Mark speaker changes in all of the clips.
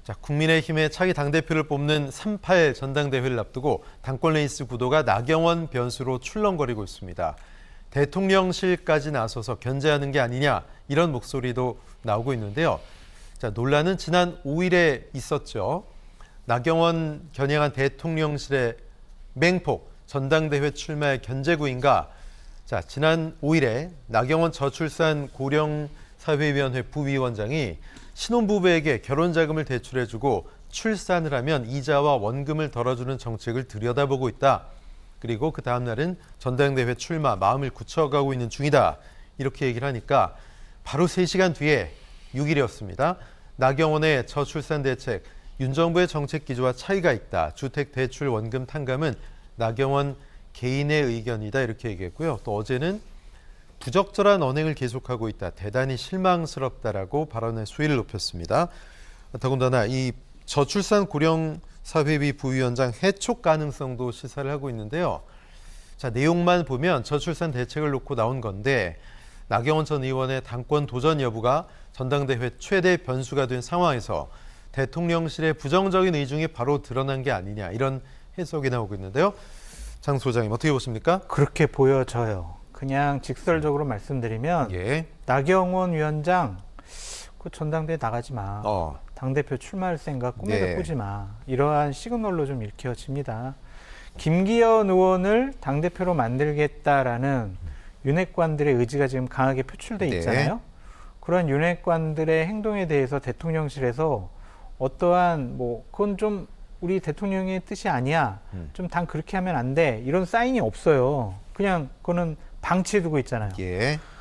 Speaker 1: 자, 국민의힘의 차기 당대표를 뽑는 3.8 전당대회를 앞두고 당권 레이스 구도가 나경원 변수로 출렁거리고 있습니다. 대통령실까지 나서서 견제하는 게 아니냐 이런 목소리도 나오고 있는데요. 자, 논란은 지난 5일에 있었죠. 나경원 겨냥한 대통령실의 맹폭, 전당대회 출마의 견제구인가. 자, 지난 5일에 나경원 저출산 고령사회위원회 부위원장이 신혼부부에게 결혼자금을 대출해주고 출산을 하면 이자와 원금을 덜어주는 정책을 들여다보고 있다. 그리고 그 다음 날은 전당대회 출마 마음을 굳혀가고 있는 중이다. 이렇게 얘기를 하니까 바로 3시간 뒤에 6일이었습니다. 나경원의 저출산 대책, 윤 정부의 정책 기조와 차이가 있다. 주택 대출 원금 탕감은 나경원 개인의 의견이다. 이렇게 얘기했고요. 또 어제는 부적절한 언행을 계속하고 있다. 대단히 실망스럽다라고 발언의 수위를 높였습니다. 더군다나 이 저출산 고령사회위 부위원장 해촉 가능성도 시사를 하고 있는데요. 자, 내용만 보면 저출산 대책을 놓고 나온 건데 나경원 전 의원의 당권 도전 여부가 전당대회 최대 변수가 된 상황에서 대통령실의 부정적인 의중이 바로 드러난 게 아니냐 이런 해석이 나오고 있는데요. 장 소장님 어떻게 보십니까?
Speaker 2: 그렇게 보여져요. 그냥 직설적으로 말씀드리면 나경원 위원장 그 전당대회 나가지 마. 당대표 출마할 생각 꿈에도 꾸지 마. 이러한 시그널로 좀 읽혀집니다. 김기현 의원을 당대표로 만들겠다라는 윤핵관들의 의지가 지금 강하게 표출돼 있잖아요. 그런 윤핵관들의 행동에 대해서 대통령실에서 어떠한 그건 좀 우리 대통령의 뜻이 아니야. 좀 당 그렇게 하면 안 돼. 이런 사인이 없어요. 그냥 그거는 방치해두고 있잖아요.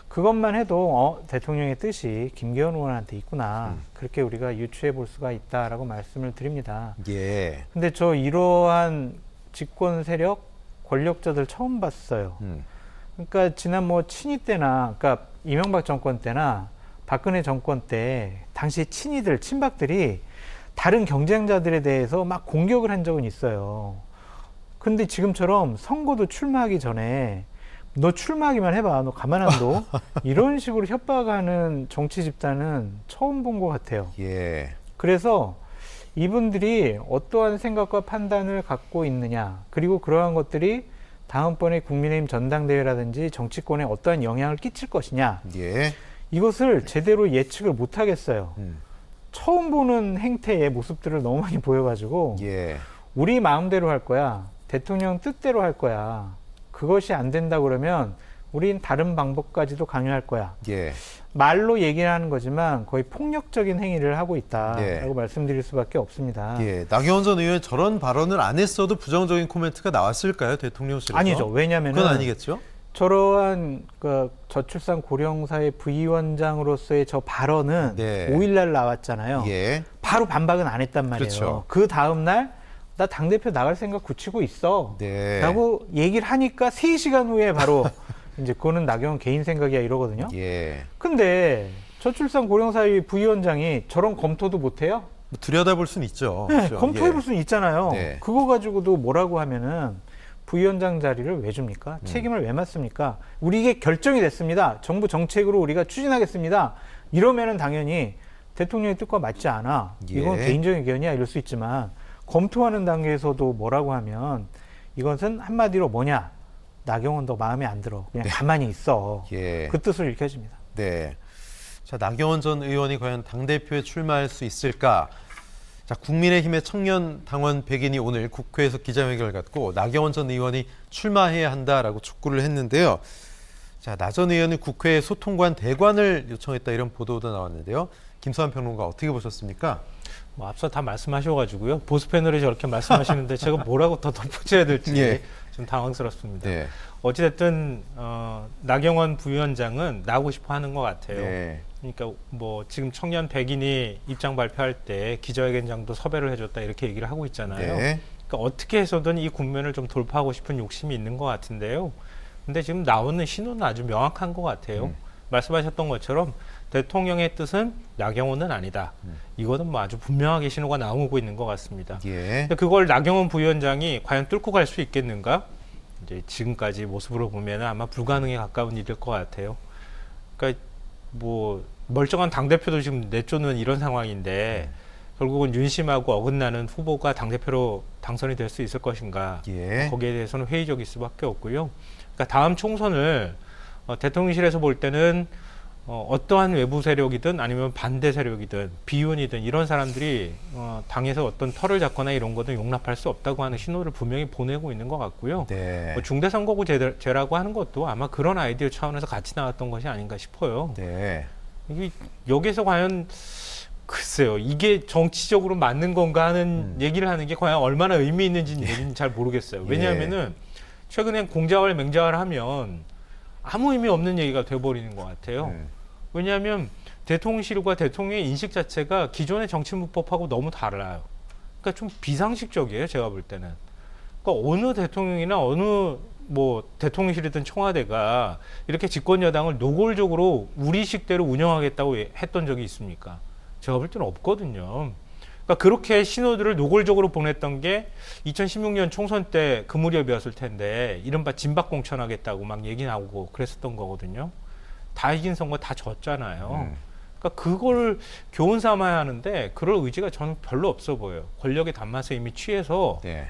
Speaker 2: 그것만 해도 대통령의 뜻이 김기현 의원한테 있구나. 그렇게 우리가 유추해 볼 수가 있다라고 말씀을 드립니다. 근데 저 이러한 집권 세력, 권력자들 처음 봤어요. 그러니까 지난 친이 때나, 그러니까 이명박 정권 때나 박근혜 정권 때 당시 친이들, 친박들이 다른 경쟁자들에 대해서 막 공격을 한 적은 있어요. 근데 지금처럼 선거도 출마하기 전에 너 출마하기만 해봐. 너 가만 안 둬. 이런 식으로 협박하는 정치 집단은 처음 본 것 같아요. 그래서 이분들이 어떠한 생각과 판단을 갖고 있느냐. 그리고 그러한 것들이 다음번에 국민의힘 전당대회라든지 정치권에 어떠한 영향을 끼칠 것이냐. 이것을 제대로 예측을 못 하겠어요. 처음 보는 행태의 모습들을 너무 많이 보여가지고 우리 마음대로 할 거야. 대통령 뜻대로 할 거야. 그것이 안 된다 그러면 우린 다른 방법까지도 강요할 거야. 말로 얘기를 하는 거지만 거의 폭력적인 행위를 하고 있다라고 말씀드릴 수밖에 없습니다.
Speaker 1: 나경원 전 의원 저런 발언을 안 했어도 부정적인 코멘트가 나왔을까요? 대통령실에서?
Speaker 2: 아니죠. 왜냐하면
Speaker 1: 그건 아니겠죠?
Speaker 2: 저러한 저출산 고령사회 부위원장으로서의 저 발언은 5일날 나왔잖아요. 바로 반박은 안 했단 말이에요. 그 다음날 나 당대표 나갈 생각 굳히고 있어 라고 얘기를 하니까 3시간 후에 바로 이제 그거는 나경원 개인 생각이야 이러거든요. 근데 저출산 고령사회 부위원장이 저런 검토도 못해요?
Speaker 1: 들여다볼 수는 있죠. 그렇죠?
Speaker 2: 검토해볼 수는 있잖아요. 그거 가지고도 뭐라고 하면은 부위원장 자리를 왜 줍니까? 책임을 왜 맡습니까? 우리 이게 결정이 됐습니다. 정부 정책으로 우리가 추진하겠습니다. 이러면은 당연히 대통령의 뜻과 맞지 않아. 이건 개인적인 의견이야 이럴 수 있지만 검토하는 단계에서도 뭐라고 하면 이것은 한마디로 뭐냐? 나경원 너 마음에 안 들어. 그냥 가만히 있어. 그 뜻을 읽혀집니다.
Speaker 1: 자, 나경원 전 의원이 과연 당대표에 출마할 수 있을까? 자, 국민의힘의 청년 당원 100인이 오늘 국회에서 기자회견을 갖고 나경원 전 의원이 출마해야 한다라고 촉구를 했는데요. 자, 나 전 의원은 국회에 소통관 대관을 요청했다 이런 보도도 나왔는데요. 김수환 평론가 어떻게 보셨습니까?
Speaker 3: 앞서 다 말씀하셔가지고요. 보수 패널이 저렇게 말씀하시는데 제가 뭐라고 더 덧붙여야 될지 좀 당황스럽습니다. 어찌됐든 나경원 부위원장은 나오고 싶어 하는 것 같아요. 그러니까 지금 청년 100인이 입장 발표할 때 기자회견장도 섭외를 해줬다 이렇게 얘기를 하고 있잖아요. 그러니까 어떻게 해서든 이 국면을 좀 돌파하고 싶은 욕심이 있는 것 같은데요. 근데 지금 나오는 신호는 아주 명확한 것 같아요. 말씀하셨던 것처럼 대통령의 뜻은 나경원은 아니다. 이거는 아주 분명하게 신호가 나오고 있는 것 같습니다. 근데 그걸 나경원 부위원장이 과연 뚫고 갈 수 있겠는가? 이제 지금까지 모습으로 보면 아마 불가능에 가까운 일일 것 같아요. 그러니까 멀쩡한 당대표도 지금 내쫓는 이런 상황인데 결국은 윤심하고 어긋나는 후보가 당대표로 당선이 될 수 있을 것인가.
Speaker 1: 예.
Speaker 3: 거기에 대해서는 회의적일 수밖에 없고요. 그러니까 다음 총선을 대통령실에서 볼 때는 어떠한 외부 세력이든 아니면 반대 세력이든 비윤이든 이런 사람들이 당에서 어떤 털을 잡거나 이런 것은 용납할 수 없다고 하는 신호를 분명히 보내고 있는 것 같고요.
Speaker 1: 네.
Speaker 3: 중대선거구제라고 하는 것도 아마 그런 아이디어 차원에서 같이 나왔던 것이 아닌가 싶어요.
Speaker 1: 네.
Speaker 3: 이게 여기서 과연 글쎄요, 이게 정치적으로 맞는 건가 하는 얘기를 하는 게 과연 얼마나 의미 있는지는 잘 모르겠어요. 왜냐하면은 최근에 공자왈 맹자왈 하면 아무 의미 없는 얘기가 돼버리는 것 같아요. 왜냐하면 대통령실과 대통령의 인식 자체가 기존의 정치문법하고 너무 달라요. 그러니까 좀 비상식적이에요, 제가 볼 때는. 그러니까 어느 대통령이나 어느 뭐 대통령실이든 청와대가 이렇게 집권 여당을 노골적으로 우리식대로 운영하겠다고 했던 적이 있습니까? 제가 볼 때는 없거든요. 그러니까 그렇게 신호들을 노골적으로 보냈던 게 2016년 총선 때 그 무렵이었을 텐데 이른바 진박공천하겠다고 막 얘기 나오고 그랬었던 거거든요. 다 이긴 선거 다 졌잖아요. 그러니까 그걸 교훈 삼아야 하는데 그럴 의지가 저는 별로 없어 보여요. 권력의 단맛에 이미 취해서
Speaker 1: 네.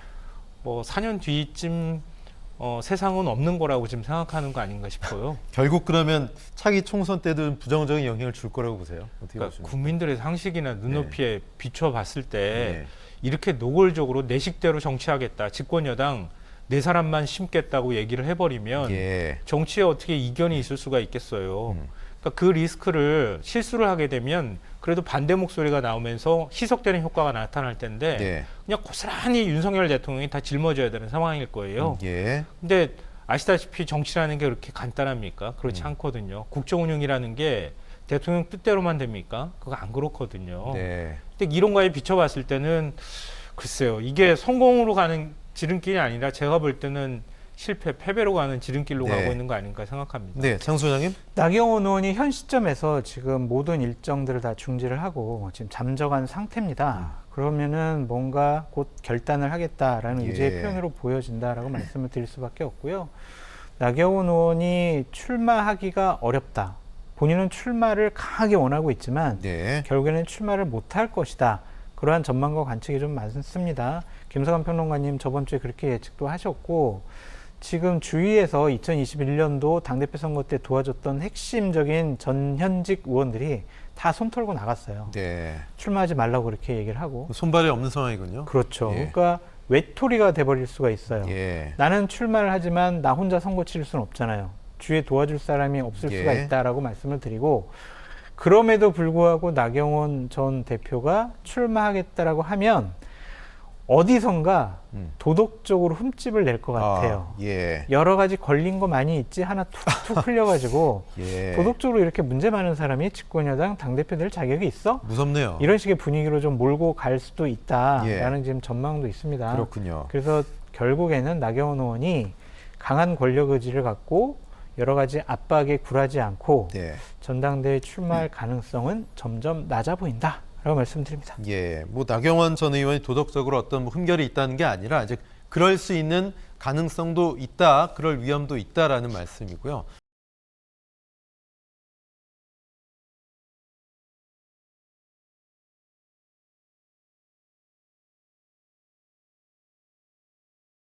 Speaker 3: 뭐 4년 뒤쯤 세상은 없는 거라고 지금 생각하는 거 아닌가 싶어요.
Speaker 1: 결국 그러면 차기 총선 때도 부정적인 영향을 줄 거라고 보세요. 어떻게
Speaker 3: 그러니까
Speaker 1: 보십니까?
Speaker 3: 국민들의 상식이나 눈높이에 비춰봤을 때
Speaker 1: 네.
Speaker 3: 이렇게 노골적으로 내 식대로 정치하겠다. 집권 여당 네 사람만 심겠다고 얘기를 해버리면
Speaker 1: 예.
Speaker 3: 정치에 어떻게 이견이 있을 수가 있겠어요. 그러니까 그 리스크를 실수를 하게 되면 그래도 반대 목소리가 나오면서 희석되는 효과가 나타날 텐데
Speaker 1: 예.
Speaker 3: 그냥 고스란히 윤석열 대통령이 다 짊어져야 되는 상황일 거예요.
Speaker 1: 예.
Speaker 3: 근데 아시다시피 정치라는 게 그렇게 간단합니까? 그렇지 않거든요. 국정운영이라는 게 대통령 뜻대로만 됩니까? 그거 안 그렇거든요.
Speaker 1: 네.
Speaker 3: 근데 이런 거에 비춰봤을 때는 글쎄요. 이게 성공으로 가는 지름길이 아니라 제가 볼 때는 실패, 패배로 가는 지름길로
Speaker 1: 네.
Speaker 3: 가고 있는 거 아닌가 생각합니다.
Speaker 1: 네, 장 소장님.
Speaker 2: 나경원 의원이 현 시점에서 지금 모든 일정들을 다 중지를 하고 지금 잠적한 상태입니다. 그러면은 뭔가 곧 결단을 하겠다라는
Speaker 1: 예.
Speaker 2: 의지의 표현으로 보여진다라고 말씀을 드릴 수밖에 없고요. 나경원 의원이 출마하기가 어렵다. 본인은 출마를 강하게 원하고 있지만
Speaker 1: 네.
Speaker 2: 결국에는 출마를 못할 것이다. 그러한 전망과 관측이 좀 많습니다. 김서관 평론가님 저번 주에 그렇게 예측도 하셨고 지금 주위에서 2021년도 당대표 선거 때 도와줬던 핵심적인 전현직 의원들이 다 손 털고 나갔어요.
Speaker 1: 네.
Speaker 2: 출마하지 말라고 그렇게 얘기를 하고.
Speaker 1: 손발이 없는 상황이군요.
Speaker 2: 그렇죠.
Speaker 1: 예.
Speaker 2: 그러니까 외톨이가 돼버릴 수가 있어요.
Speaker 1: 예.
Speaker 2: 나는 출마를 하지만 나 혼자 선거 치를 수는 없잖아요. 주위에 도와줄 사람이 없을
Speaker 1: 예.
Speaker 2: 수가 있다라고 말씀을 드리고 그럼에도 불구하고 나경원 전 대표가 출마하겠다라고 하면 어디선가 도덕적으로 흠집을 낼 것 같아요.
Speaker 1: 예.
Speaker 2: 여러 가지 걸린 거 많이 있지 하나 툭툭 흘려가지고
Speaker 1: 예.
Speaker 2: 도덕적으로 이렇게 문제 많은 사람이 집권여당 당대표 될 자격이 있어?
Speaker 1: 무섭네요.
Speaker 2: 이런 식의 분위기로 좀 몰고 갈 수도 있다라는
Speaker 1: 예.
Speaker 2: 지금 전망도 있습니다.
Speaker 1: 그렇군요.
Speaker 2: 그래서 결국에는 나경원 의원이 강한 권력 의지를 갖고 여러 가지 압박에 굴하지 않고
Speaker 1: 네.
Speaker 2: 전당대회 출마할 가능성은 점점 낮아 보인다. 라고 말씀드립니다.
Speaker 1: 예, 뭐 나경원 전 의원이 도덕적으로 어떤 뭐 흠결이 있다는 게 아니라 이제 그럴 수 있는 가능성도 있다, 그럴 위험도 있다라는 말씀이고요.